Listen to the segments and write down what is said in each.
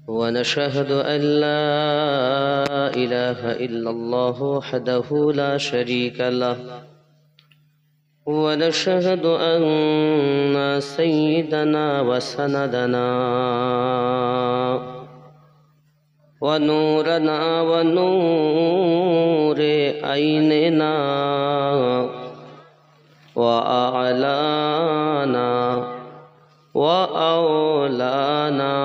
ونشهد أن لا إله إلا الله وحده لا شريك له ونشهد أن سيدنا وسندنا ونورنا ونور عيننا وأعلانا وأولانا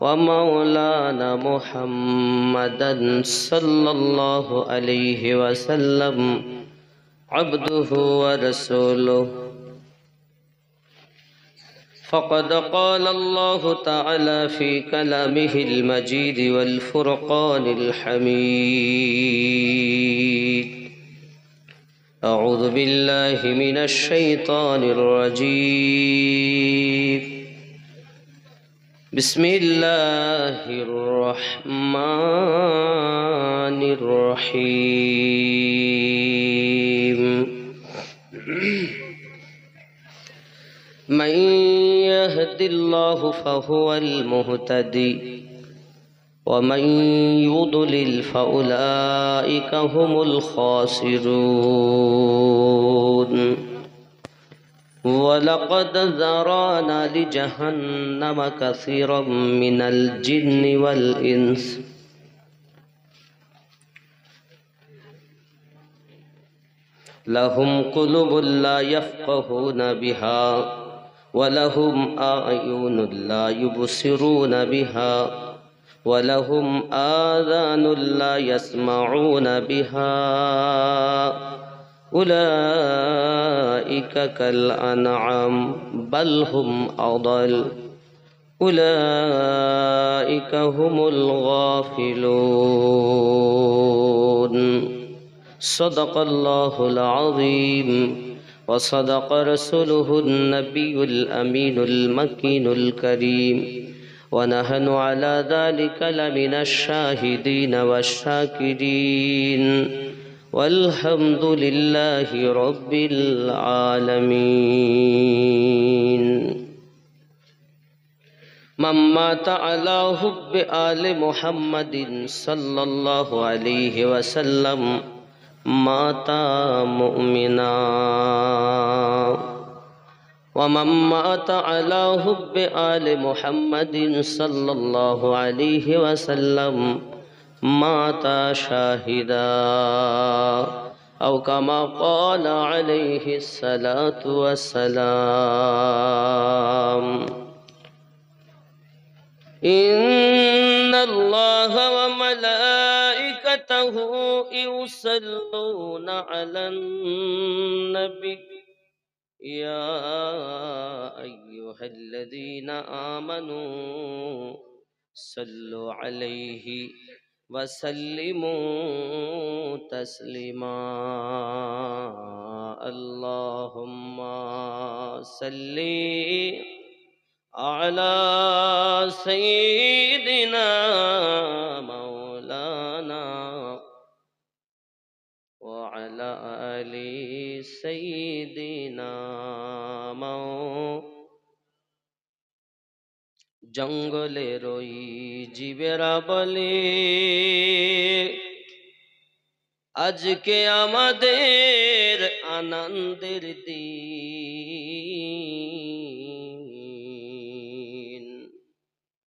ومولانا محمدا صلى الله عليه وسلم عبده ورسوله. فقد قال الله تعالى في كلامه المجيد والفرقان الحميد: أعوذ بالله من الشيطان الرجيم. بسم الله الرحمن الرحيم. من يهد الله فهو المهتدي ومن يضلل فأولئك هم الخاسرون. ولقد ذرانا لجهنم كثيرا من الجن والإنس لهم قلوب لا يفقهون بها ولهم أعين لا يبصرون بها ولهم آذان لا يسمعون بها أولئك كالأنعام بل هم أضل أولئك هم الغافلون. صدق الله العظيم وصدق رسوله النبي الأمين المكين الكريم ونحن على ذلك لمن الشاهدين والشاكرين والحمد لله رب العالمين. من مات على حب آل محمد صلى الله عليه وسلم مات مؤمنا ومن مات على حب آل محمد صلى الله عليه وسلم مات شاهدا أو كما قال عليه الصلاة والسلام. إن الله وملائكته يصلون على النبي يا أيها الذين آمنوا صلوا عليه وسلموا تسليما. اللهم صل على سيدنا مولانا وعلى آل سيدنا জঙ্গলের ওই জীবেরা বলে আজকে আমাদের আনন্দের দিন।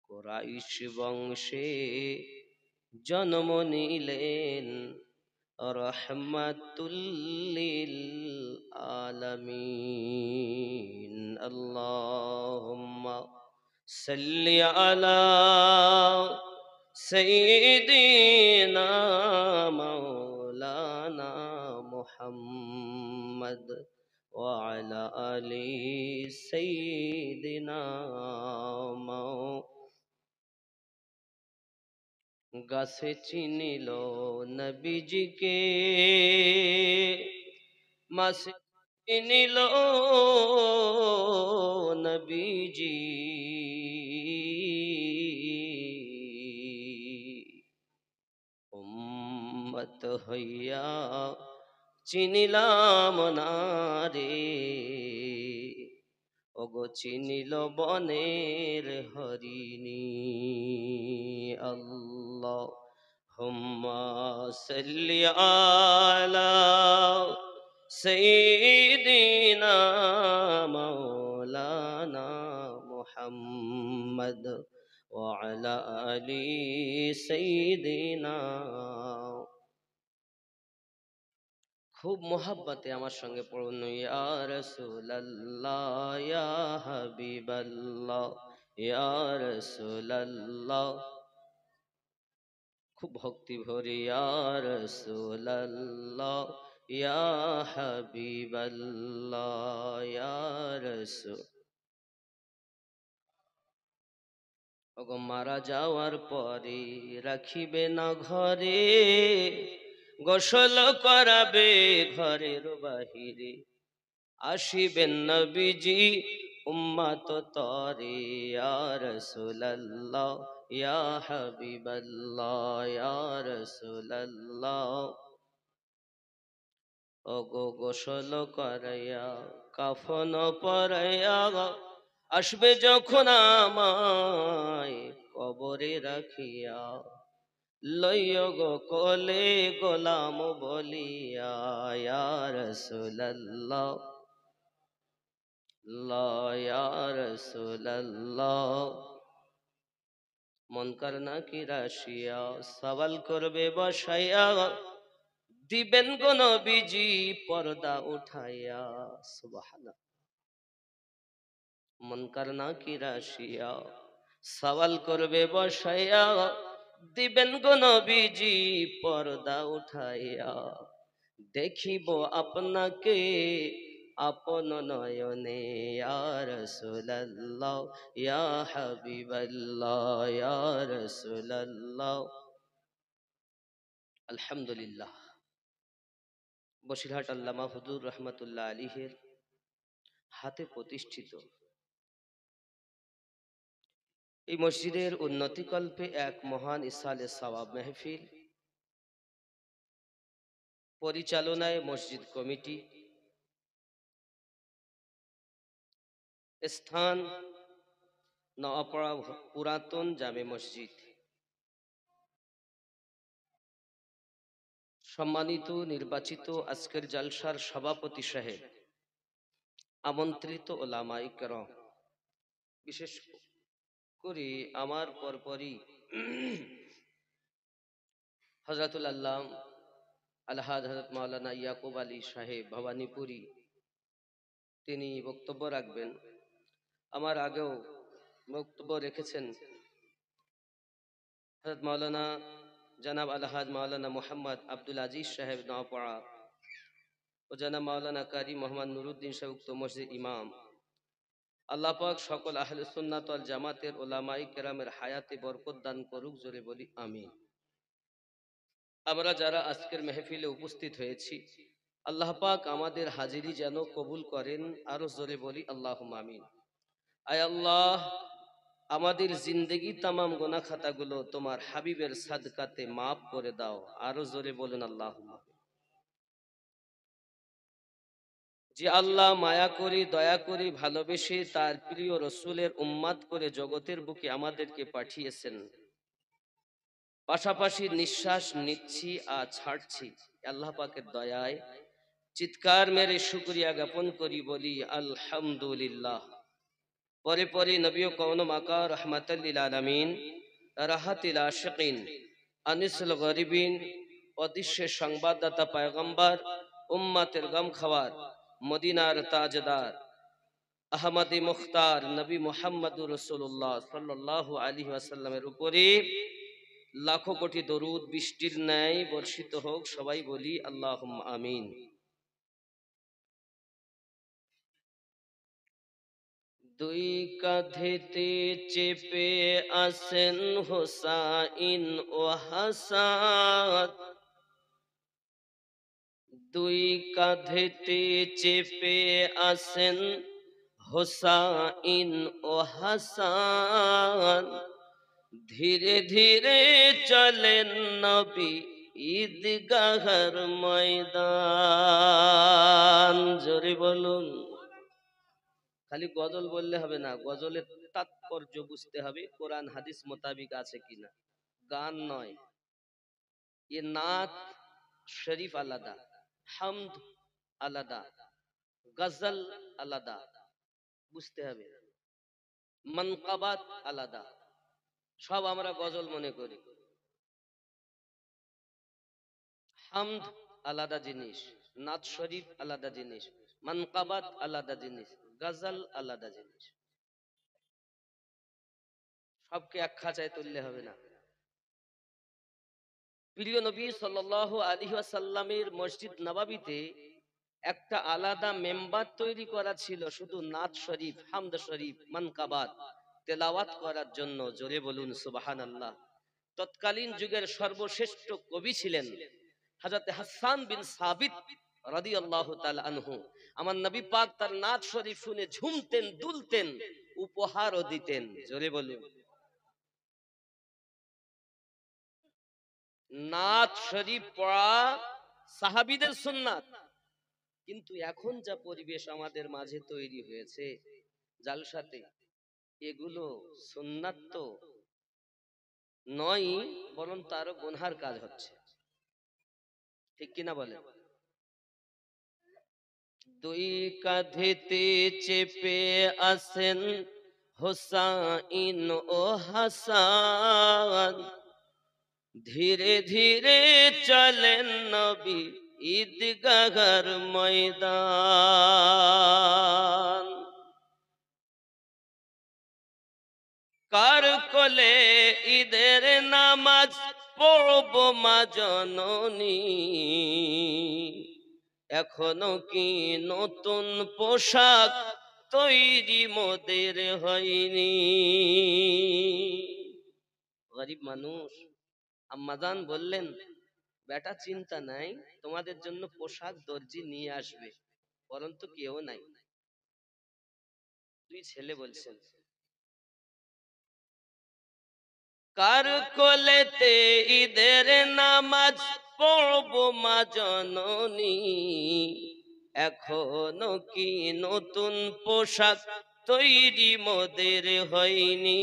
কুরাইশ বংশে জন্ম নিলেন রহমাতুল লিল আলামিন। আল্লাহুম্মা সাল্লি আলা সাইয়্যিদিনা মাওলানা মুহাম্মদ ওয়া আলা আলি সাইয়্যিদিনা গাছে চিনিল নবীজিকে মাছে চিনিল নবীজি উম্মত হইয়া চিনিলাম না রে। ওগো ওগো চিনিল বনের হরিণী। আল্লাহুম্মা সাল্লি আলা সাইয়্যিদিনা মাওলানা মুহাম্মদ ওয়া আলা আলি সাইয়্যিদিনা। খুব মোহাব্বতে আমার সঙ্গে পড়ুন, ইয়া রাসূলুল্লাহ ইয়া হাবিবাল্লাহ ইয়া রাসূলুল্লাহ। খুব ভক্তি ভরে, ইয়া রাসূলুল্লাহ ইয়া হাবিবাল্লাহ ইয়া রাসূল। ওগো মারা যাওয়ার পরে রাখিবে না ঘরে, গোসল করাবে ঘরের বাহিরে। আসিবেন নবীজি উম্মত তরে, ইয়া রাসূলুল্লাহ ইয়া হাবিবাল্লাহ ইয়া রাসূলুল্লাহ। ওগো গোসল করাইয়া কাফন পরাইয়া আসবে যখন আমায় কবরে রাখিয়া, লইও গো কোলে গোলাম বলিয়া, ইয়া রাসূলুল্লাহ ইয়া রাসূলুল্লাহ। মুনকার নাকির আসিয়া সওয়াল করবে বসাইয়া, দিবেন গো নবীজি পর্দা উঠাইয়া। সুবহানাল্লাহ। মুনকার নাকির আসিয়া সওয়াল করবে বসাইয়া, দিবেন গো নবীজি পর্দা উঠাইয়া। দেখিব আপনাকে আপন নয়নে, ইয়া রাসূলুল্লাহ ইয়া হাবিবাল্লাহ ইয়া রাসূলুল্লাহ। আলহামদুলিল্লাহ, বসিরহাট আল্লামা হুজুর রহমাতুল্লাহ আলাইহির হাতে প্রতিষ্ঠিত এই মসজিদের উন্নতিকল্পে এক মহান ইসালে সওয়াব মেহফিল পরিচালনায় মসজিদ কমিটি, স্থান নওয়াপাড়া পুরাতন জামে মসজিদ। সম্মানিত নির্বাচিত আজকের জালসার সভাপতি সাহেব, আমন্ত্রিত ওলামায়ে কেরাম, বিশেষ করে আমার পরপরই হযরতুল আল্লাহ আলহাজ হযরত মাওলানা ইয়াকুব আলী সাহেব ভবানীপুরী, তিনি বক্তব্য রাখবেন। আমার আগেও বক্তব্য রেখেছেন হযরত মাওলানা জনাব আলহাজ মাওলানা মোহাম্মদ আব্দুল আজিজ সাহেব নওয়াপাড়া ও জনাব মাওলানা কারি মোহাম্মদ নুরুদ্দিন সাহেব উক্ত মসজিদ ইমাম। আল্লাহ পাক সকল আহলে সুন্নাত ওয়াল জামাতের উলামায়ে কেরামের হায়াতে বরকত দান করুক, জোরে বলি আমিন। আমরা যারা আজকের মেহফিলে উপস্থিত হয়েছি, আল্লাহ পাক আমাদের হাজিরি যেন কবুল করেন, আরো জোরে বলি আল্লাহুম্মা আমিন। আয় আল্লাহ, আমাদের জিন্দেগি তামাম গুনাহ খাতাগুলো তোমার হাবিবের সাদকাতে মাফ করে দাও, আরো জোরে বলুন আল্লাহুম্মা। যে আল্লাহ মায়া করি দয়া করি ভালোবেসে তার প্রিয় রসুলের উম্মাত করে জগতের বুকে আমাদেরকে পাঠিয়েছেন, পাশাপাশি নিঃশ্বাস নিচ্ছি আর ছাড়ছি, আল্লাহ পাকের দয়ায় চিৎকার মেরে শুকরিয়া জ্ঞাপন করি, বলি আলহামদুলিল্লাহ। পরে পরে নবী ও কওন মাকা রাহমাতাল লিল আলামিন, রাহাতিল আশিকিন, আনিসুল গরিবিন, অদৃশ্যের সংবাদদাতা পয়গম্বর, উম্মতের গম খাওয়ার, মদিনার তাজদার, আহমদী মুখতার নবী মুহাম্মদুর রাসূলুল্লাহ সাল্লাল্লাহু আলাইহি ওয়াসাল্লামের উপরে লাখো কোটি দরুদ বৃষ্টির ন্যায় বর্ষিত হোক, সবাই বলি আল্লাহুম্মা আমিন। দুই কাঁধেতে চেপে আসেন হোসাইন ও হাসান, দুই কাঁধেতে চেপে আসেন হোসাইন ও হাসান, ধীরে ধীরে চলেন নবী ঈদগাহর ময়দান, জোরে বলুন। খালি গজল বললে হবে না, গজলের তাৎপর্য বুঝতে হবে, কোরআন হাদিস মোতাবিক আছে কিনা। গান নয়, এ নাত শরীফ আলাদা, হামদ আলাদা, গজল আলাদা, বুঝতে হবে। মানকাবাত আলাদা, সব আমরা গজল মনে করি। হামদ আলাদা জিনিস, নাত শরীফ আলাদা জিনিস, মানকাবাত আলাদা জিনিস, গজল আলাদা জিনিস। সবকে এক খাঁচায় তুললে হবে না। প্রিয় নবী সাল্লাল্লাহু আলাইহি ওয়াসাল্লামের মসজিদ নববীতে একটা আলাদা মেম্বার তৈরি করা ছিল শুধু নাত শরীফ, হামদ শরীফ, মানকাবাত তেলাওয়াত করার জন্য। জোরে বলুন সুবহানাল্লাহ। তৎকালীন যুগের সর্বশ্রেষ্ঠ কবি ছিলেন হযরত হাসান বিন সাবিত রাদিয়াল্লাহু তাআলা আনহু। আমার নবী পাক তার নাত শরীফ শুনে ঝুমতেন, দুলতেন, উপহারও দিতেন। জোরে বলুন। নাত শরীফ পড়া সাহাবীদের সুন্নাত, কিন্তু এখন যা পরিবেশ আমাদের মাঝে তৈরি হয়েছে জালসাতে, এগুলো সুন্নাত তো নয়, বরং তারও গুনহার কাজ হচ্ছে। ঠিক কিনা বলেন? দুই কাঁধেতে চেপে আসেন হোসাইন ও হাসান, ধীরে ধীরে চলেন নবী ঈদগাহর ময়দান। কার কোলে ঈদের নামাজ পড়ব মা জননী, এখনো কি নতুন পোশাক তৈরি মোদের হয়নি। গরিব মানুষ, আম্মাজান বললেন, বেটা চিন্তা নাই, তোমাদের জন্য পোশাক দর্জি নিয়ে আসবে, পরন্তু কেউ নাই। দুই ছেলে বলছেন, কার কোলেতে ঈদের নামাজ পড়ব মা জননী, এখনো কি নতুন পোশাক তৈরি মোদের হয়নি।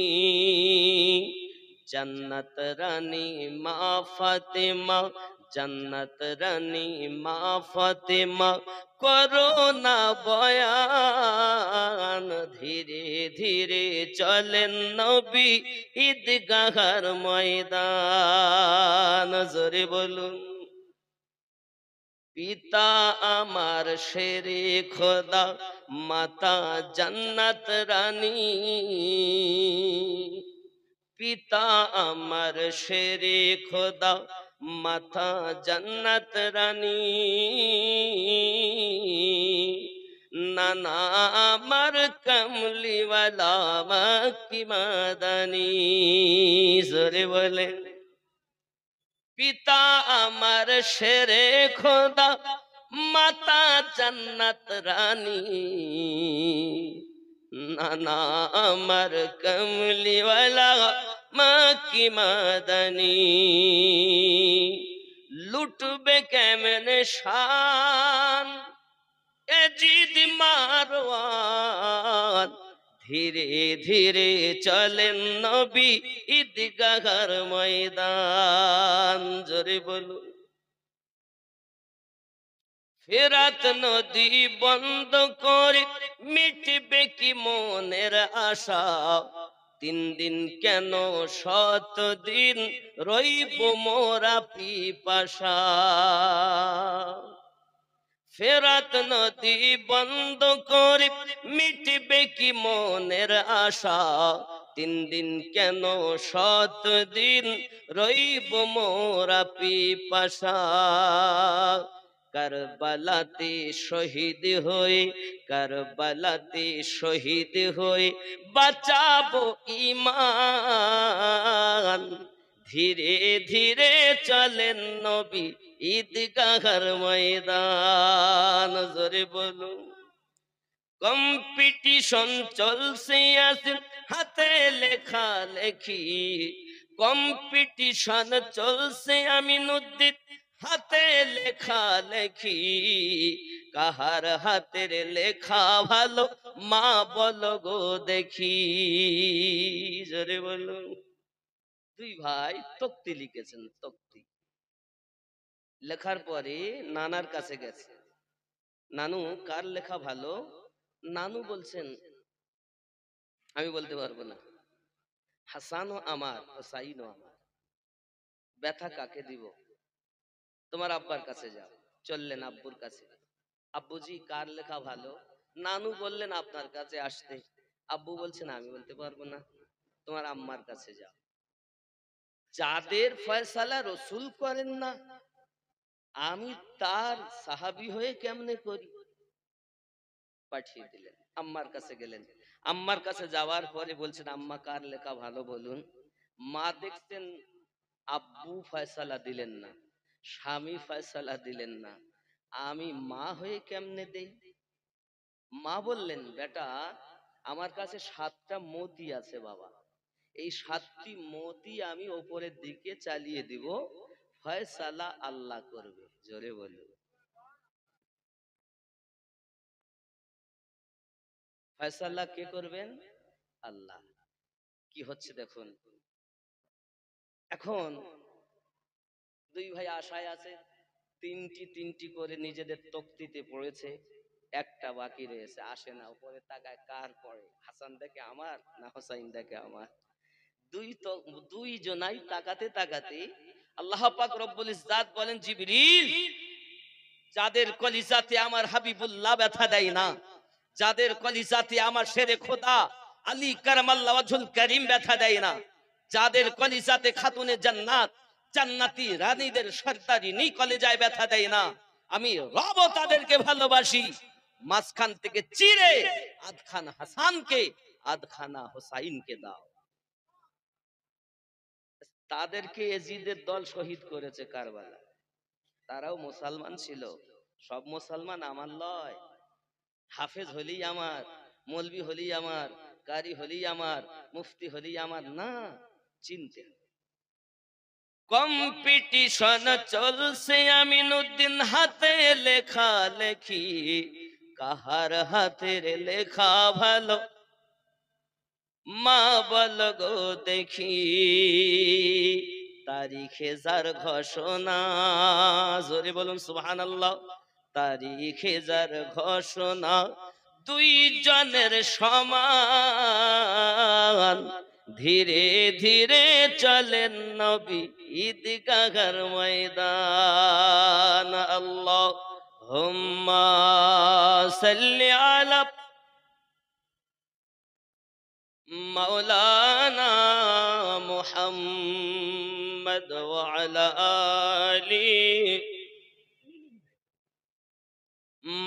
জান্নাত রানী মা ফাতেমা, জান্নাত রানী মা ফাতেমা করো না বয়ান, ধীরে ধীরে চলেন নবী ঈদগাহর ময়দান। জোরে বলুন। পিতা আমার শেরে খোদা, মাতা জান্নাত রানী, পিতা আমার শেরে খোদা, মাতা জান্নাত রানী, নানা আমার কমলিওয়ালা মক্কি মাদানী। জোরে বলে। পিতা আমার শেরে খোদা, মাতা জান্নাত রানী, নানা আমার কমলিওয়ালা মক্কি মাদানী। লুটবে কেমনে শান এজিদ মারওয়ান, ধীরে ধীরে চলেন নবী ঈদগাহর ময়দান। জোরে বলুন। ফেরাত নদী বন্ধ করে মিটবে কি মনের আশা, 3 দিন কেন 7 দিন রইব মোরা পিপাসা। ফেরাত নদী বন্ধ করে মিটবে কি মনের আশা, 3 দিন কেন 7 দিন রইব মোরা পিপাসা। কারবালাতে শহীদ হয়ে, কারবালাতে শহীদ হয়ে বাঁচাবো ঈমান, ধীরে ধীরে চলেন নবী ঈদগাহর ময়দান। জোরে বলুন। কম্পিটিশন চলছে আছে হাতে লেখা লেখি, কম্পিটিশন চলছে আমিনুদ্দিন হাতে লেখা লেখি, কাহার হাতের লেখা ভালো মা বলো গো দেখি। জোরে বলুন। দুই ভাই তক্তি লিখেছেন, তক্তি লেখার পরে নানার কাছে গেছে, নানু কার লেখা ভালো? নানু বলছেন আমি বলতে পারবো না, হাসানও আমার হোসাইনও আমার, ব্যথা কাকে দিব? তোমার আব্বার কাছে যাও। চললেন আব্বুর কাছে, আব্বুজি কার লেখা ভালো? নানু বললেন আপনার কাছে আসতে। আব্বু বলছেন আমি বলতে পারবো না, তোমার আম্মার কাছে যাও। যাদের ফয়সালা রসুল করেন না, আমি তার সাহাবী হয়ে কেমনে করি? পাঠিয়ে দিলেন, আম্মার কাছে গেলেন। আম্মার কাছে যাওয়ার পরে বলছেন আম্মা কার লেখা ভালো বলুন। মা দেখছেন আব্বু ফয়সালা দিলেন না, স্বামী ফয়সালা দিলেন না, আমি মা হয়ে কেমনে দেই? মা বললেন বেটা আমার কাছে 7টা মতি আছে বাবা, এই 7টি মতি আমি ওপরের দিকে চালিয়ে দিব, ফয়সালা আল্লাহ করবে। জোরে বলুন। ফয়সালা কে করবেন? আল্লাহ। কি হচ্ছে দেখুন, এখন দুই ভাই আশায় আছে, তিনটি করে নিজেদের তক্তিতে পড়েছে, একটা বাকি রয়েছে, আসে না। উপরে তাকায়, কার পড়ে? হাসান দেখে আমার না হোসাইন দেখে আমার? দুই জনাই তাকাতে তাকাতে আল্লাহ পাক রব্বুল ইজ্জাত বলেন জিবরিল, যাদের কলিজাতে আমার হাবিবুল্লাহ ব্যথা দেয় না, যাদের কলিজাতে আমার শেরে খোদা আলী কারামাল্লাহু ওয়াজহুল কারীম ব্যথা দেয় না, যাদের কলিজাতে খাতুনে জান্নাত জান্নাতি রানীদের সরদারিনী কলিজায় ব্যথা দেয় না, আমি রব তাদেরকে ভালোবাসি। মাঝখান থেকে চিরে আধখানা হাসানকে আধখানা হোসাইনকে দাও। তাদেরকে এজিদের দল শহীদ করেছে কারবালা। তারাও মুসলমান ছিল। সব মুসলমান আমার লয়। হাফেজ হলেই আমার, মৌলবি হলেই আমার, কারি হলেই আমার, মুফতি হলেই আমার না, চিনতে। কম্পিটিশন চলছে আমিনুদ্দিন হাতে লেখা লেখি, কাহার হাতের লেখা ভালো মা বল গো দেখি। তারিখে যার ঘোষণা, জোরে বলুন সুবহানাল্লাহ। তারিখে যার ঘোষণা দুই জনের সমান, ধীরে ধীরে চলেন নবী ঈদগাহর ময়দান। আল্লাহুম্মা সাল্লি আলা মাওলানা মুহাম্মদ ওয়া আলা আলি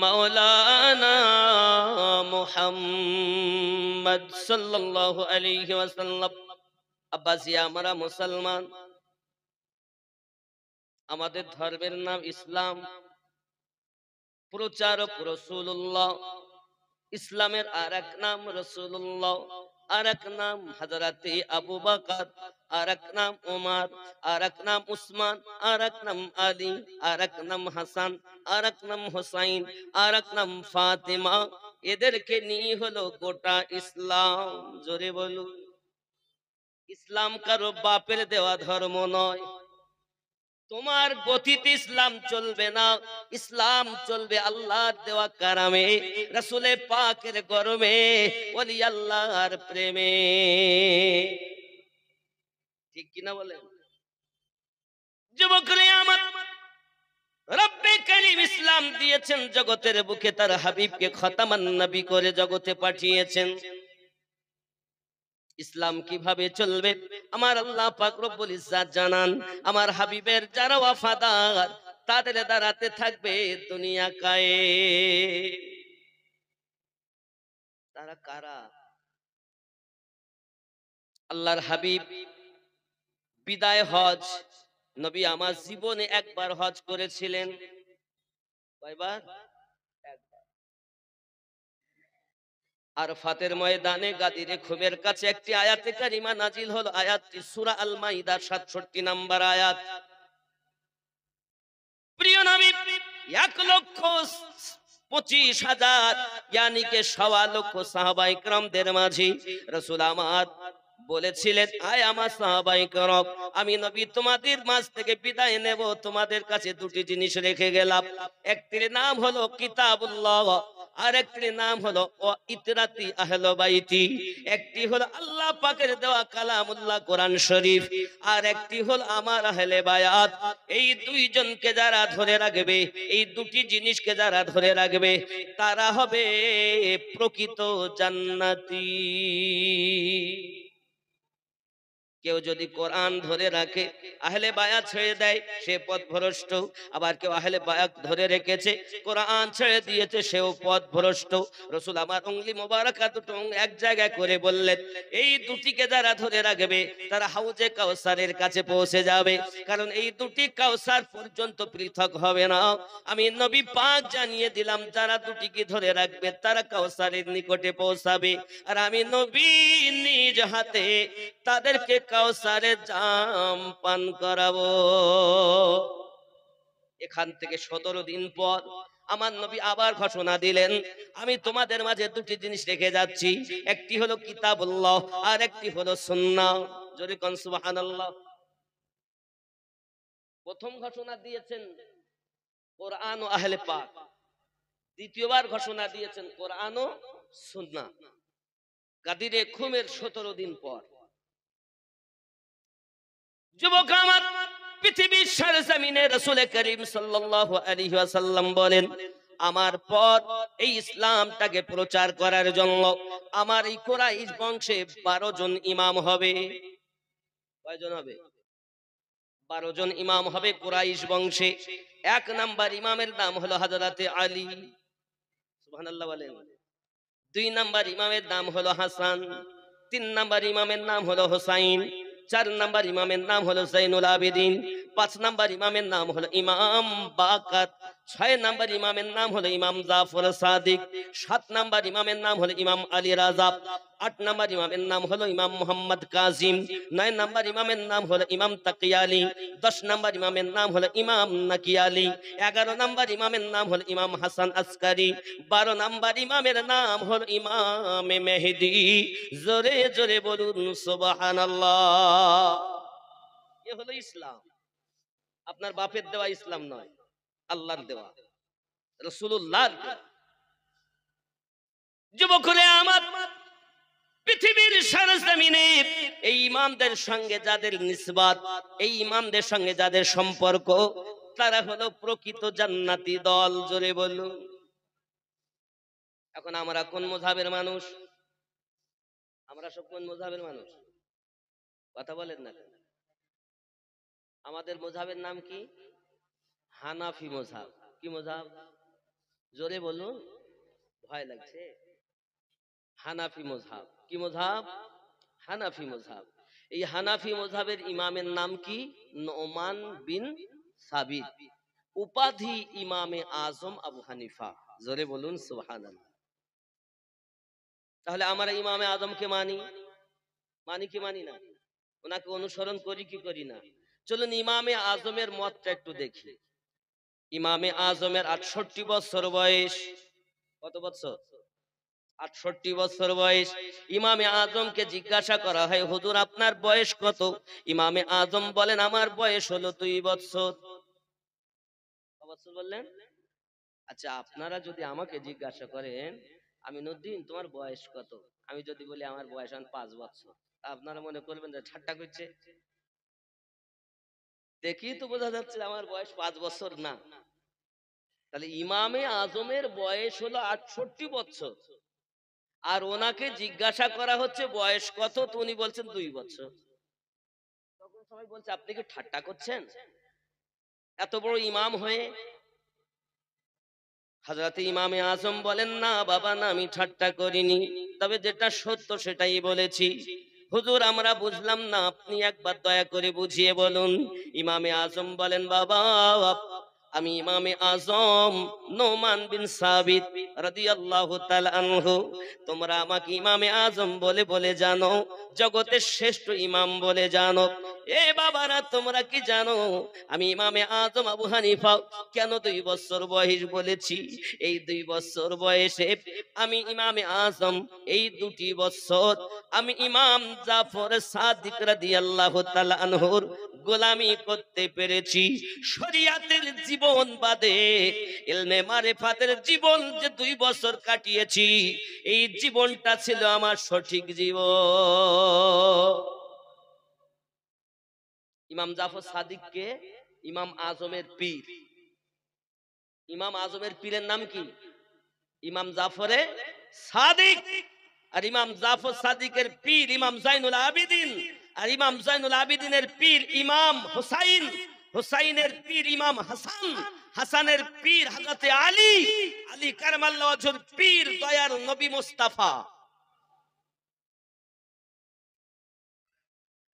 মাওলানা মুহাম্মদ সাল্লাল্লাহু আলাইহি ওয়াসাল্লাম। আব্বাসি আমরা মুসলমান, আমাদের ধর্মের নাম ইসলাম, প্রচারক রাসূলুল্লাহ। ইসলামের আরেক নাম রাসূলুল্লাহ, আরেক নাম হযরতে আবু বকর, আরেক নাম ওমর, আরেক নাম উসমান, আরেক নাম আলী, আরেক নাম হাসান, আরেক নাম হোসাইন, আরেক নাম ফাতেমা। এদেরকে নিয়ে হলো গোটা ইসলাম। জোরে বলুন। ইসলাম কারো বাপের দেওয়া ধর্ম নয়। তোমার গতিতে ইসলাম চলবে না, ইসলাম চলবে আল্লাহর দেওয়া কারামে, রাসূলে পাকের গরমে, ওলি আল্লাহর প্রেমে। ঠিক কিনা বলেন? যুবকরা আমার, রব্বে কারীম ইসলাম দিয়েছেন জগতের বুকে, তার হাবিবকে খতামান নবী করে জগতে পাঠিয়েছেন। ইসলাম কিভাবে চলবে আমার আল্লাহ পাক রব্বুল ইজ্জাত জানান। আমার হাবিবের যারা ওয়াফাদার তাদের দাঁড়াতে থাকবে দুনিয়া কায়ে। তারা কারা? আল্লাহর হাবিব বিদায় হজ, নবী আমার জীবনে একবার হজ করেছিলেন। কয়বার? একবার। আরফাতের ময়দানে গাদির খুবের কাছে একটি আয়াতে কারিমা নাজিল হলো। আয়াতটি সূরা আল মাইদার 67 নম্বর আয়াত। প্রিয় নবী 1,00,000 25,000 यानी के 1.25 লক্ষ সাহাবায়ে কেরামদের মাঝে রাসূল আমার বলেছিলেন, আয় আমার সাহাবায়ে কেরাম, আমি নবী তোমাদের মাঝ থেকে বিদায় নেব, তোমাদের কাছে দুটি জিনিস রেখে গেলাম। একটির নাম হলো কিতাবুল্লাহ, আর একটির নাম হলো ইতরাতি আহলে বাইতি। একটি হলো আল্লাহ পাকের দেওয়া কালামুল্লাহ কোরআন শরীফ, আর একটি হলো আমার আহলে বায়াত। এই দুইজনকে যারা ধরে রাখবে, এই দুটি জিনিসকে যারা ধরে রাখবে, তারা হবে প্রকৃত জান্নাতি। কেউ যদি কোরআন ধরে রাখে, আহলে বায়াত ছেড়ে দেয়, সে পথভ্রষ্ট। আবার কেউ আহলে বায়াত ধরে রেখেছে, কোরআন ছেড়ে দিয়েছে, সেও পথভ্রষ্ট। রাসূল আমার উংলি মোবারকা দুটো এক জায়গায় করে বললেন, এই দুটিকে যারা ধরে রাখবে তারা হাউজে কাউসারের কাছে পৌঁছে যাবে, কারণ এই দুটি কাউসার পর্যন্ত পৃথক হবে না। আমি নবী পাক জানিয়ে দিলাম, যারা দুটিকে ধরে রাখবে তারা কাউসারের নিকটে পৌঁছাবে, আর আমি নবী নিজ হাতে তাদেরকে কাউসারের জাম পান করাবো। এখান থেকে 17 দিন পর আমার নবী আবার ঘোষণা দিলেন, আমি তোমাদের মাঝে দুটি জিনিস রেখে যাচ্ছি, একটি হলো কিতাবুল্লাহ, আর একটি হলো সুন্নাহ। জোরে কোন সুবহানাল্লাহ। প্রথম ঘোষণা দিয়েছেন কোরআন ও আহলে পাক, দ্বিতীয়বার ঘোষণা দিয়েছেন কোরআন ও সুন্নাহ। গাদিরে খুমের 17 দিন পর। যুবক আমার, পৃথিবীর সরজমিনে রাসূল করিম সাল্লাল্লাহু আলাইহি ওয়াসাল্লাম বলেন, আমার পর এই ইসলামটাকে প্রচার করার জন্য আমার এই কুরাইশ বংশে 12 জন ইমাম হবে। কয়জন হবে? 12 জন ইমাম হবে কুরাইশ বংশে। 1 নাম্বার ইমামের নাম হলো হযরতে আলী, সুবহানাল্লাহ বলেন। 2 নাম্বার ইমামের নাম হলো হাসান। 3 নাম্বার ইমামের নাম হলো হুসাইন। 4 নাম্বার ইমামের নাম হলো জাইনুল আবেদিন। 5 নাম্বার ইমামের নাম হলো ইমাম বাকার। 6 নাম্বার ইমামের নাম হলো ইমাম জাফর সাদিক। 7 নাম্বার ইমামের নাম হলো ইমাম আলী রাজা। 8 নাম্বার ইমামের নাম হলো ইমাম মুহাম্মদ কাজিম। 9 নাম্বার ইমামের নাম হলো ইমাম তাকিয়ালি। 10 নাম্বার ইমামের নাম হলো ইমাম নাকিয়ালি। 11 নাম্বার ইমামের নাম হলো ইমাম হাসান আসকারি। 12 নাম্বার ইমামের নাম হলো ইমাম মেহেদী। জোরে জোরে বলুন সুবহানাল্লাহ। এ হলো ইসলাম। আপনার বাপের দেওয়া ইসলাম নয়, আল্লাহর দেওয়া, রাসূলুল্লাহর দেওয়া। যুবকরে আমার, পৃথিবীর সরজমিনে এই ইমামদের সঙ্গে যাদের নিসবত, এই ইমামদের সঙ্গে যাদের সম্পর্ক, তারা হলো প্রকৃত জান্নাতি দল। জোরে বলুন। এখন আমরা কোন মাযহাবের মানুষ? আমরা সব কোন মাযহাবের মানুষ? কথা বলেন না। আমাদের মাযহাবের নাম কি? হানাফি মাযহাব। কি মাযহাব? জোরে বলুন, ভয় লাগছে। হানাফি মাযহাব। কি মাযহাব? হানাফি মাযহাব। এই হানাফি মাযহাবের ইমামের নাম কি? নুমান বিন সাবিত, উপাধি ইমামে আজম আবু হানিফা। জোরে বলুন সুবহানাল্লাহ। তাহলে আমরা ইমামে আজমকে মানি, মানি কি মানি না? ওনাকে অনুসরণ করি কি করি না? চলুন ইমামে আজমের মতটা একটু দেখি। ইমামে আজমের 68 বছর বয়স। কত বছর? 68 বছর বয়স। ইমামে আজমকে জিজ্ঞাসা করা হয়, হুজুর আপনার বয়স কত? ইমামে আজম বলেন, আমার বয়স হলো 2 বছর। কত বছর বললেন? আচ্ছা, আপনারা যদি আমাকে জিজ্ঞাসা করেন, আমি নদ্দিন তোমার বয়স কত, আমি যদি বলি আমার বয়স 5 বছর, আপনারা মনে করবেন যে ঠাট্টা করছে। দেখি তো বোঝা যাচ্ছে আমার বয়স 5 বছর না। তাহলে ইমামে আজমের বয়স হলো 68 বছর, আর ওনাকে জিজ্ঞাসা করা হচ্ছে বয়স কত, তো উনি বলছেন 2 বছর। তখন সবাই বলছে আপনি কি ঠাট্টা করছেন? এত বড় ইমাম হয়ে? হযরত ইমামে আজম বলেন, না বাবা না, আমি ঠাট্টা করিনি, তবে যেটা সত্য সেটাই বলেছি। হুজুর আমরা বুঝলাম না, আপনি একবার দয়া করে বুঝিয়ে বলুন। ইমামে আজম বলেন, বাবা আমি ইমামে আজম নুমান বিন সাবিত রাদিয়াল্লাহু তাআলা আনহু। তোমরা আমাকে ইমামে আজম বলে বলে জানো, জগতের শ্রেষ্ঠ ইমাম বলে জানো। এ বাবারা তোমরা কি জানো আমি ইমামে আজম আবু হানিফা কেন 2 বছর বয়স বলেছি? এই 2 বছর বয়সে আমি ইমামে আজম এই 2টি বছর আমি ইমাম জাফর সাদিক রাদিয়াল্লাহু তাআলা আনহুর গোলামি করতে পেরেছি। শরিয়াতের জীবন বাদে ইলমে মারিফাতের জীবন যে 2 বছর কাটিয়েছি, এই জীবনটা ছিল আমার সঠিক জীবন। ইমাম জাফর সাদিককে ইমাম আজমের পীর। ইমাম আজমের পীরের নাম কি? ইমাম জাফরে সাদিক। আর ইমাম জাফর সাদিকের পীর ইমাম জাইনুল আবিদিন। আর ইমাম জাইনুল আবিদিনের পীর ইমাম হুসাইন। হুসাইনের পীর ইমাম হাসান। হাসানের পীর হযরতে আলী। আলী কারামাল্লাহু ওয়াজহুর পীর দয়ার নবী মুস্তাফা।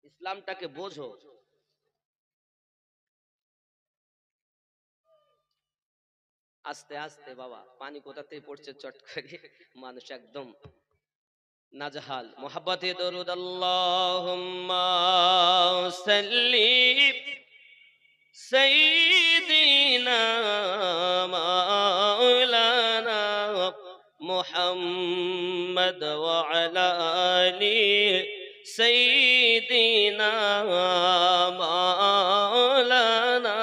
ইসলামটাকে বোঝো। আস্তে আস্তে বাবা, পানি কোথাতে পড়ছে চট করে, মানুষ একদম নাজহাল। মোহাব্বতে দরুদ আল্লাহুম্মা সাল্লি সাইয়্যিদিনা মাওলানা মুহাম্মদ ওয়া আলা আলি সাইয়্যিদিনা মাওলানা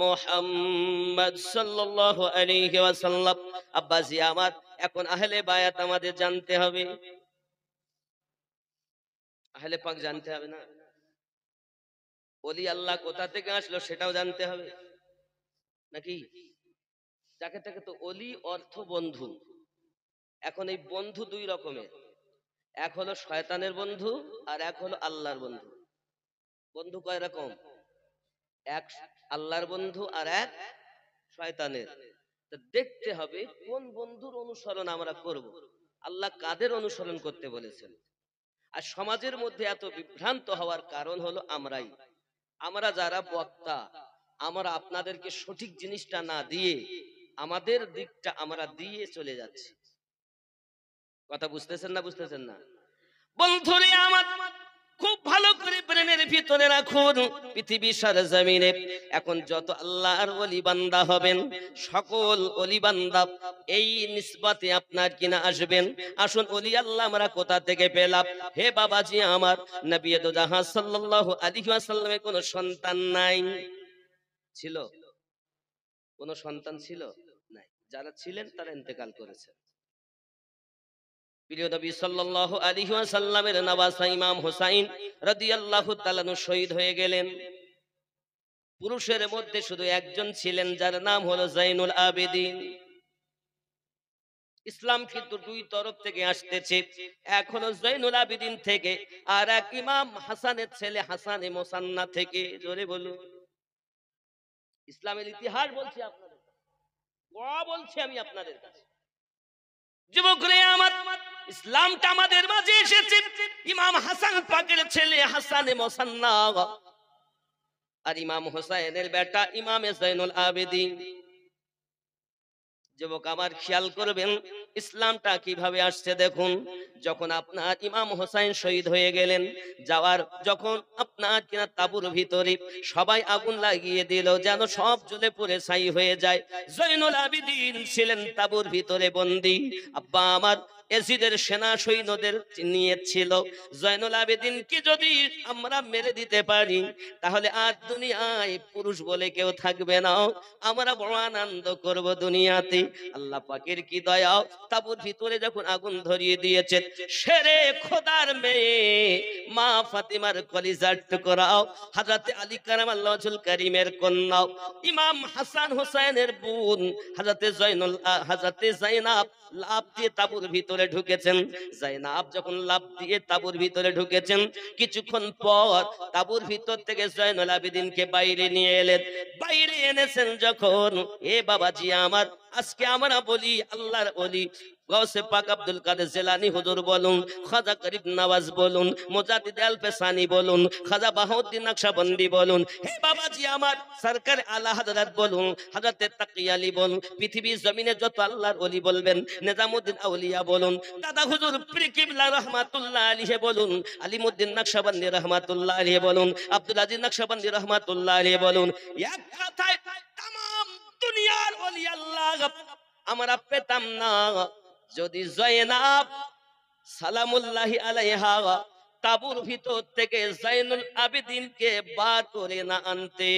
মুহাম্মদ সাল্লাল্লাহু আলাইহি ওয়াসাল্লাম। আব্বাজি আমার, এখন আহলে বায়াত আমাদের জানতে হবে। আহলে পাক জানতে হবে না? ওলি আল্লাহ কোথা থেকে আসলো সেটাও জানতে হবে নাকি? যাকে তাকে তো ওলি অর্থ বন্ধু। এখন এই বন্ধু 2 রকমের, এক হলো শয়তানের বন্ধু আর এক হলো আল্লাহর বন্ধু। বন্ধু কয় রকম? এক আল্লাহর বন্ধু আর এক শয়তানের। তো দেখতে হবে কোন বন্ধুর অনুসরণ আমরা করব। আল্লাহ কাদের অনুসরণ করতে বলেছেন? আর সমাজের মধ্যে এত বিভ্রান্ত হওয়ার কারণ হলো আমরাই। আমরা যারা বক্তা, আমরা আপনাদেরকে সঠিক জিনিসটা না দিয়ে আমাদের দিকটা আমরা দিয়ে চলে যাচ্ছি। কথা বুঝতেছেন না? বুঝতেছেন না? বন্ধুরে আমার, খুব ভালো করে ব্রেনের ভিতরে রাখুন। পৃথিবীর সরজমিনে এখন যত আল্লাহর ওলি বান্দা হবেন, সকল ওলি বান্দা এই নিসবতে আপনার কিনা আসবেন। আসুন, ওলি আল্লাহ আমরা কোথা থেকে পেলাম? হে বাবাজি আমার, নবী দো জাহান সাল্লাল্লাহু আলাইহি ওয়াসাল্লামের কোনো সন্তান নাই ছিল? কোনো সন্তান ছিল? নাই। যারা ছিলেন তারা ইন্তেকাল করেছে। প্রিয় নবী সাল্লাল্লাহু আলাইহি ওয়াসাল্লামের নওয়াসা ইমাম হুসাইন রাদিয়াল্লাহু তাআলা আনহু শহীদ হয়ে গেলেন। পুরুষের মধ্যে শুধু একজন ছিলেন, যার নাম হলো জাইনুল আবেদিন। ইসলাম কিন্তু 2 তরফ থেকে আসতেছে। এক হলো জাইনুল আবেদিন থেকে, আর এক ইমাম হাসানের ছেলে হাসানে মুসান্না থেকে। জোরে বলুন। ইসলামের ইতিহাস বলছি আপনাদের, বলছি আমি আপনাদের কাছে। যুবকরে আমার, ইসলামটা আমাদের মাঝে এসেছে ইমাম হাসান পাকের ছেলে হাসানে মুসান্না আর ইমাম হুসাইনের বেটা ইমামে জাইনুল আবেদিন। যুবক আমার, খেয়াল করবেন ইসলামটা কিভাবে আসছে দেখুন। যখন আপনার ইমাম হুসাইন শহীদ হয়ে গেলেন, যাওয়ার যখন আপনার কিনা তাঁবুর ভিতরে সবাই আগুন লাগিয়ে দিল যেন সব জ্বলে পুড়ে ছাই হয়ে যায়। জাইনুল আবেদিন ছিলেন তাঁবুর ভিতরে বন্দী। আব্বা আমার এজিদের সেনা সৈন্যদের নিয়েছিল। জাইনুল আবেদিনকে যদি আমরা মেরে দিতে পারি, তাহলে আর দুনিয়ায় পুরুষ বলে কেউ থাকবে না। আমরা বড় আনন্দ করব দুনিয়াতে। আল্লাহ পাকের কি দয়া, তাঁবুর ভিতরে যখন আগুন ধরিয়ে দিয়েছেন, শেরে খোদার মেয়ে মা ফাতিমার কলিজার টুকরা হযরতে আলী কারামাল্লাহু ওয়াজহুল কারীমের কন্যা ইমাম হাসান হুসাইনের বোন হযরতে জাইনাব লাফ দিয়ে তাঁবুর ভিতরে ঢুকেছেন। জাইনাব যখন লাফ দিয়ে তাঁবুর ভিতরে ঢুকেছেন, কিছুক্ষণ পর তাঁবুর ভিতর থেকে জাইনুল আবেদিনকে বাইরে নিয়ে এলেন। বাইরে এনেছেন যখন, এ বাবাজি আমার, আজকে আমরা বলি আল্লাহর ওলি গাউসে পাক আব্দুল কাদের জিলানী হুজুর বলুন, খাজা গরিব নওয়াজ বলুন, মুজাদ্দিদ আল ফেসানি বলুন, খাজা বাহাউদ্দিন নকশবন্দি বলুন, হে বাবাজি আমার সরকার আলা হযরত বলুন, হযরতে তাকি আলী বলুন, পৃথিবীর জমিনে যত আল্লাহর ওলি বলবেন, নিজামউদ্দিন আউলিয়া বলুন, দাদা হুজুর পীর কিবলা রাহমাতুল্লাহ আলাইহি বলুন, আলিমউদ্দিন নকশবন্দি রাহমাতুল্লাহ আলাইহি বলুন, আব্দুল আজিজ নকশবন্দি রাহমাতুল্লাহ আলাইহি বলুন, এক কথায় तमाम দুনিয়ার ওলি আল্লাহ আমরা পেতাম না যদি জয়নাব সালামুল্লাহি আলাইহা তাবুর ভিতর থেকে জাইনুল আবেদিনকে বার করে না আনতে।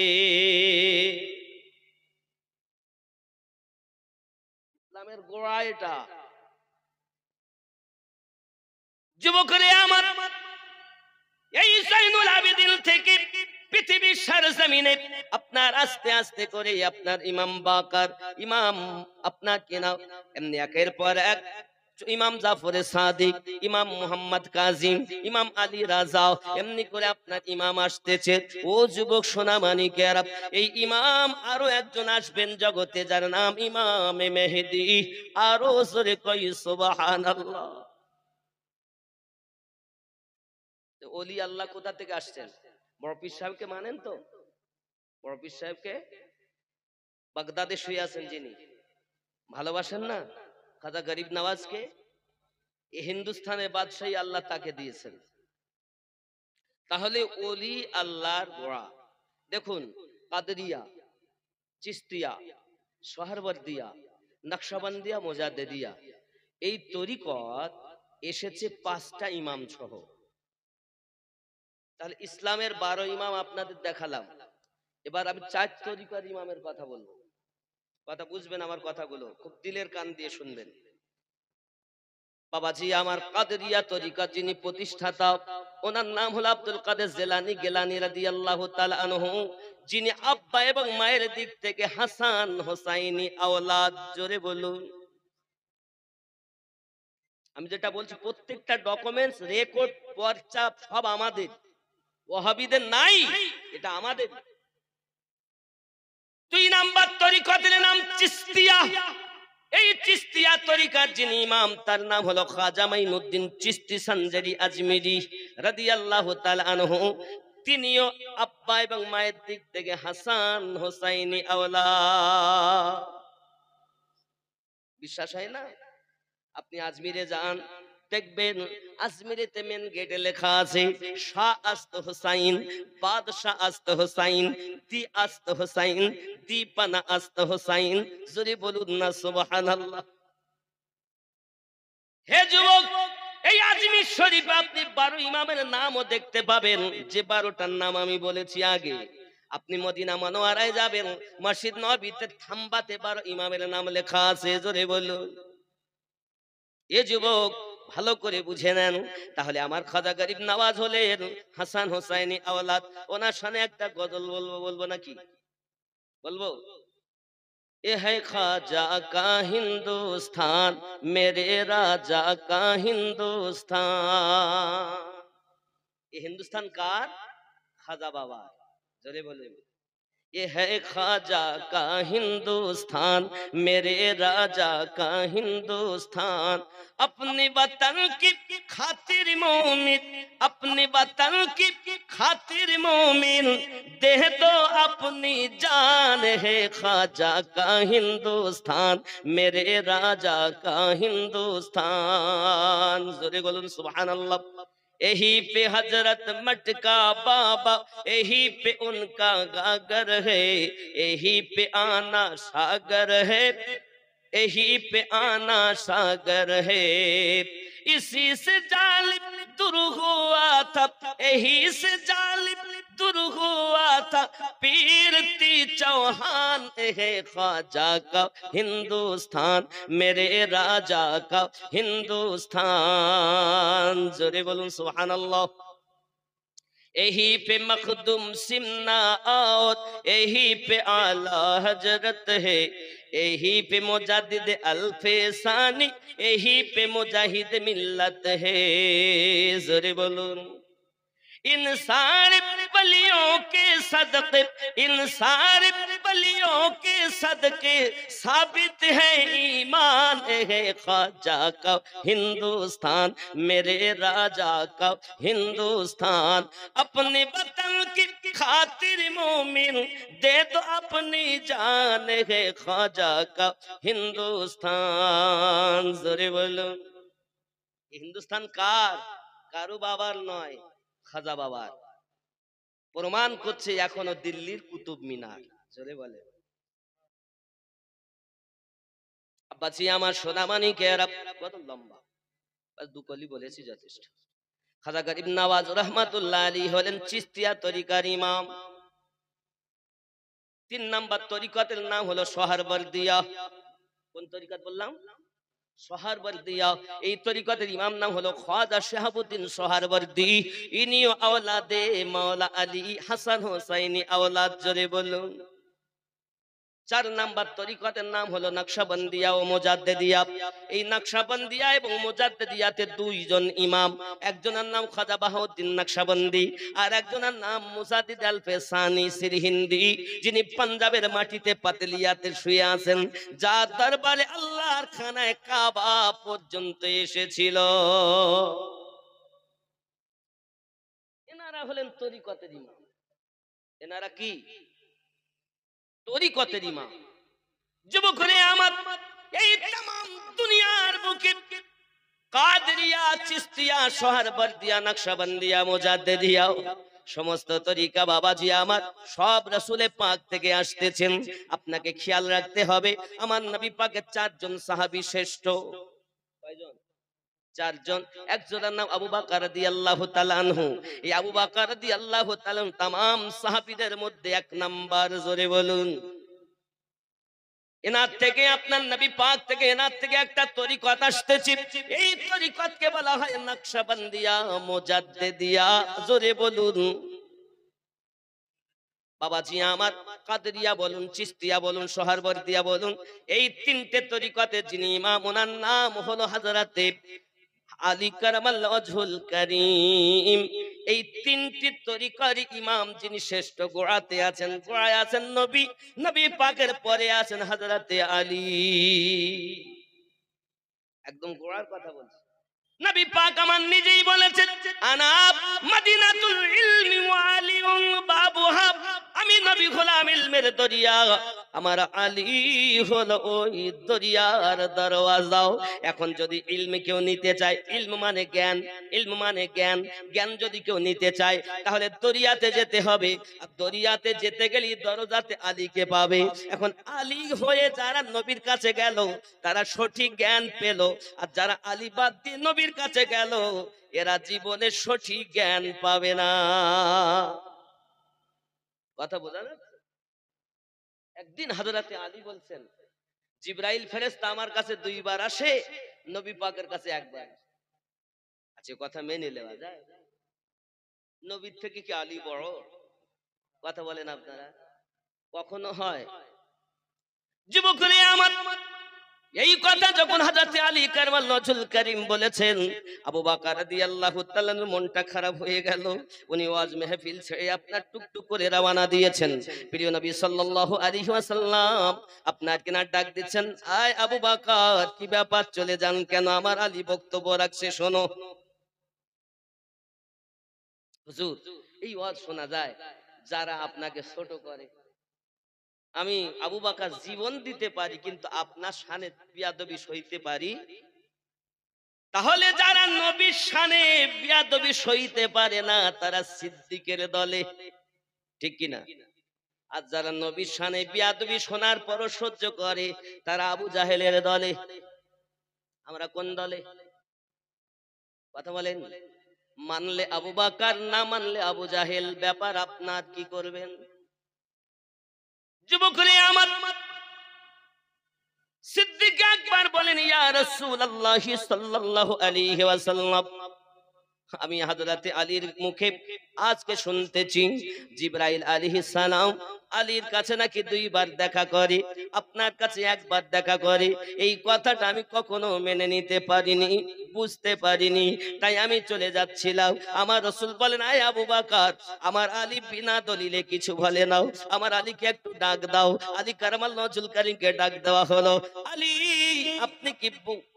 ইসলামের গোড়া এটা। যুবকরে আমার, এই জাইনুল আবেদিন থেকে পৃথিবীর সরজমিনে আপনার আস্তে আস্তে করে আপনার ইমাম বাকার, ইমাম আপনার কেনা এমনি একের পর এক ইমাম জাফরে সাদিক, ইমাম মুহাম্মদ কাজিম, ইমাম আলী রাজা, এমনি করে আপনার ইমাম আসতেছে। ও যুবক সোনামানিকেরা, এই ইমাম আরো একজন আসবেন জগতে যার নাম ইমামে মেহেদী। আরো জোরে কই সুবহানাল্লাহ। ওলি আল্লাহ কোথা থেকে আসছেন? বড় পীর সাহেবকে মানেন তো? বড় পীর সাহেবকে বাগদাদে শুয়ে আছেন যিনি, ভালোবাসেন না? খাজা গরিব নওয়াজকে এই হিন্দুস্তানের বাদশাহী আল্লাহ তাকে দিয়েছেন। তাহলে ওলি আল্লাহর গোড়া দেখুন, কাদরিয়া, চিস্তিয়া, সোহরওয়ার্দিয়া, নকশবন্দিয়া, মোজাদ্দেদিয়া, এই তরিকত এসেছে 5টা ইমাম সহ। তাহলে ইসলামের 12 ইমাম আপনাদের দেখালাম। এবার আমি 4 তরিকার ইমামের কথা বলবো। কথা বুঝবেন আমার কথাগুলো, খুব দিলের কান দিয়ে শুনবেন। বাবাজি আমার, কাদরিয়া তরিকা যিনি প্রতিষ্ঠাতা, ওনার নাম হলো আব্দুল কাদের জিলানী গিলানী রাদিয়াল্লাহু তাআলা আনহু, যিনি আব্বা এবং মায়ের দিক থেকে হাসান হোসাইনি আওলাদ। জোরে বলুন। আমি যেটা বলছি প্রত্যেকটা ডকুমেন্টস, রেকর্ড, পর্চা সব আমাদের, ওয়াহাবিদের নাই, এটা আমাদের। 2 নাম্বার তরিকতের নাম চিস্তিয়া। এই চিস্তিয়া তরিকার যিনি ইমাম তার নাম হলো খাজা মাইনুদ্দিন চিশতি সঞ্জারি আজমিরি রাদিয়াল্লাহু তাআলা আনহু। তিনিও আব্বা এবং মায়ের দিক থেকে হাসান হোসাইনি আওলাদ। বিশ্বাস হয় না? আপনি আজমিরে যান, দেখবেন আজমিরেতে মেন গেটে লেখা আছে শাহ আস্ত হোসাইন, বাদশাহ আস্ত হোসাইন, দি আস্ত হোসাইন, দীপানা আস্ত হোসাইন। জোরে বলুন না সুবহানাল্লাহ। হে যুবক, এই আজমির শরীফে আপনি 12 ইমামের নামও দেখতে পাবেন, যে 12টার নাম আমি বলেছি আগে। আপনি মদিনা মনোয়ারায় যাবেন, মসজিদ নববীতে থাম্বাতে 12 ইমামের নাম লেখা আছে। জোরে বলুন। এ যুবক ভালো করে বুঝে নেন। তাহলে আমার খাজা গরিব নওয়াজ হলেন হাসান হোসাইনি আওলাদ। ওনার সামনে একটা গজল বলবো, বলবো নাকি? বলবো। এ है ख्वाजा का हिंदुस्तान, मेरे राजा का हिंदुस्तान। ये हिंदुस्तान कार? खाजा बाबा। जरे बोले, ये है ख्वाजा का हिंदुस्तान, मेरे राजा का हिंदुस्तान। अपने वतन की खातिर मोमिन, अपने वतन की खातिर मोमिन, दे दो अपनी जान। है ख्वाजा का हिंदुस्तान, मेरे राजा का हिंदुस्तान। जोरे बोलून सुभान अल्लाह। यही पे हजरत मटका बाबा, यही पे उनका गागर है, यही पे आना सागर है, यही पे आना सागर है। इसी से जालिम दूर हुआ था, यही से जालिम दूर हुआ था पीरती चौहान। है ख्वाजा का हिंदुस्तान, मेरे राजा का हिंदुस्तान। जोरे बोलूं सुभानअल्लाह। यही पे मखदूम सिमना और यही पे आला हजरत है, यही पे मुजादिद अल्फेसानी, यही पे मुजाहिद मिल्लत है। जोरे बोलूं। इन सारे बलियों के सदके, इन सारे बलियों के सदके साबित है ईमान। है ख्वाजा का हिंदुस्तान, मेरे राजा का हिंदुस्तान। अपने वतन की खातिर मोमिन, दे दो अपनी जान। है ख्वाजा का हिंदुस्तान। जोरे बोलो। हिंदुस्तान कार? কারো বাবার নয়, খাজা বাবার। প্রমাণ করছে এখনো দিল্লির কুতুব মিনার। জোরে বলে। বাঁচি আমার সোনামানিকেরা, কত লম্বা, বাস দুকলি বলেছি যথেষ্ট। খাজা গরিব নওয়াজ রহমাতুল্লাহ আলাইহি হলেন চিশতিয়া তরিকার ইমাম। 3 নাম্বার তরিকতের নাম হলো সোহরবর্দিয়া। কোন তরিকত বললাম? সোহরবর্দিয়া। এই তরিকতের ইমাম নাম হলো খাজা শাহাবুদ্দিন সোহরবর্দী। ইনিও আওলাদে মাওলা আলী হাসান হোসাইনি আওলাদ, জোরে বলুন। 4 নাম্বার তরিকতের নাম হলো নকশবন্দিয়া ও মুজাদ্দিদিয়া। এই নকশবন্দিয়া এবং মুজাদ্দিদিয়াতে 2 জন ইমাম, একজনের নাম খাজা বাহাউদ্দিন নকশবন্দি আর একজনের নাম মুজাদ্দিদ আল ফেসানি সিরহিন্দি, যিনি পাঞ্জাবের মাটিতে পাতলিয়াতে শুয়ে আছেন, যার দরবারে আল্লাহর খানায় কাবা পর্যন্ত এসেছিল। এনারা হলেন তরিকতের ইমাম। এনারা কি? তরিকতের ইমাম। যুবকরে আমার, এই तमाम দুনিয়ার বুকে কাদরিয়া, চিশতিয়া, সোহরবর্দিয়া, নকশবন্দিয়া, মুজাদ্দিদিয়া সমস্ত তরিকা বাবাজি আমার সব রাসূলে পাক থেকে আসতেছেন। আপনাকে খেয়াল রাখতে হবে, আমার নবী পাকের 4 জন সাহাবী শ্রেষ্ঠ। কয়জন? 4 জন। একজনের নাম আবু বকর রাদিয়াল্লাহু তাআলা আনহু। এই আবু বকর রাদিয়াল্লাহু তাআলা तमाम সাহাবীদের মধ্যে 1 নাম্বার, জোরে বলুন। এনার থেকে, আপনার নবী পাক থেকে এনার থেকে একটা তরিকত আসতেছে। এই তরিকতকে বলা হয় নকশবন্দিয়া মুজাদ্দিদিয়া, জোরে বলুন। বাবাজি আমার, কাদরিয়া বলুন, চিশতিয়া বলুন, সোহরবর্দিয়া বলুন, এই 3টে তরিকতে যিনি ইমাম, ওনার নাম হলো হযরতে আলী কারামাল্লাহু ওয়াজহুল কারীম। এই 3টি তরিকার ইমাম যিনি শ্রেষ্ঠ, গোড়াতে আছেন, গোড়ায় আছেন নবী, নবী পাকের পরে আছেন হযরতে আলী। একদম গোড়ার কথা বলছি। নবী পাক আমার নিজেই বলেছেন, আনা মদিনাতুল ইলমি ওয়া আলিউন বাবুহা, আমি নবী হলাম ইলমের দরিয়া, আমার আলী হলো ওই দরিয়ার দরওয়াজা। এখন যদি ইলম কেউ নিতে চায়, ইলম মানে জ্ঞান, ইলম মানে জ্ঞান, জ্ঞান যদি কেউ নিতে চায় তাহলে দরিয়াতে যেতে হবে। আর দরিয়াতে যেতে গেলে দরজাতে আলীকে পাবে। এখন আলী হয়ে যারা নবীর কাছে গেল তারা সঠিক জ্ঞান পেল, আর যারা আলী বাদ দিয়ে নবীর কাছে গেল এরা জীবনে সঠিক জ্ঞান পাবে না। কথা বোঝা যাচ্ছে? একদিন হযরতে আলী বলছেন, জিবরাইল ফেরেশতা আমার কাছে 2 বার আসে, নবী পাকের কাছে 1 বার। আচ্ছা, কথা মেনে নেওয়া যায়? নবীর থেকে কি আলী বড়? কথা বলেন আপনারা? কখনো হয়? যুবকরে আমার, এই কথা যখন হযরত আলী কারামাল্লাহু ওয়াজহুল কারীম বলেছেন, আবু বকর রাদিয়াল্লাহু তাআলার মনটা খারাপ হয়ে গেল। উনি ওয়াজ মাহফিল ছেড়ে আপনার টুকটুক করে রওনা দিয়েছেন। প্রিয় নবী সাল্লাল্লাহু আলাইহি ওয়াসাল্লাম আপনার কিনা ডাক দিচ্ছেন, আয় আবু বকর, কি ব্যাপার, চলে যান কেন? আমার আলী বক্তব্য রাখছে, শোনো। হুজুর, এই ওয়াজ শোনা যায় যারা আপনাকে ছোট করে। আমি আবু বকর জীবন দিতে পারি কিন্তু আপনার শানে বিয়াদবি সইতে পারি। তাহলে যারা নবীর শানে বিয়াদবি সইতে পারে না তারা সিদ্দিকের দলে, ঠিক কিনা? আর যারা নবীর শানে বিয়াদবি শোনার পরও সহ্য করে তারা আবু জাহেলের দলে। আমরা কোন দলে? কথা বলেন। মানলে আবু বকর, না মানলে আবু জাহেল। ব্যাপার আপনার, কি করবেন? যুবকরে আমার, সিদ্দিক আকবর বলেন, ইয়া রাসূলুল্লাহ সাল্লাল্লাহু আলাইহি ওয়াসাল্লাম, আমি হযরতে আলীর মুখে আজকে শুনতেছি জিবরাইল আলাইহিস সালাম আলীর কাছে নাকি 2 বার দেখা করে, আপনার কাছে 1 বার দেখা করে। এই কথাটা আমি কখনো মেনে নিতে পারিনি, বুঝতে পারিনি, তাই আমি চলে যাচ্ছিলাম। আমার রাসূল বলেন, আয় আবু বকর, আমার আলী বিনা দলিলে কিছু বলে নাও, আমার আলীকে একটু ডাক দাও। আলী কারামাল্লাহু ওয়াজহুল কারীমকে ডাক দেওয়া হলো। আলী, আপনি কি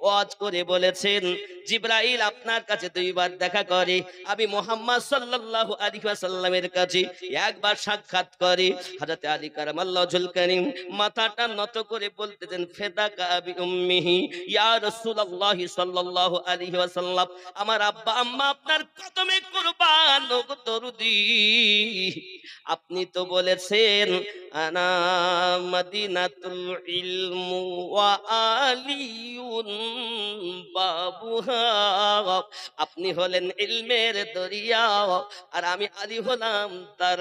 ওয়াজ করে বলেছেন জিবরাইল আপনার কাছে 2 বার দেখা করে, আমি মুহাম্মদ সাল্লাল্লাহু আলাইহি ওয়াসাল্লামের কাছে 1 বার সাক্ষাৎ করে। হযরত আলী কারামাল্লাহু ওয়াজহুল কারীম মাথাটা নত করে বলতেছেন, ফিদাকা বি উম্মিহি ইয়া রাসূলুল্লাহ সাল্লাল্লাহু আলাইহি ওয়াসাল্লাম, আমার আব্বা আম্মা আপনার কদমে কুরবান, ওগো দরুদি। আপনি তো বলেছেন আনা মদিনাতুল ইলম ওয়া আলী কাফিউন বাবুহা। আপনি হলেন ইলমের দরিয়া আর আমি আলী হলাম তার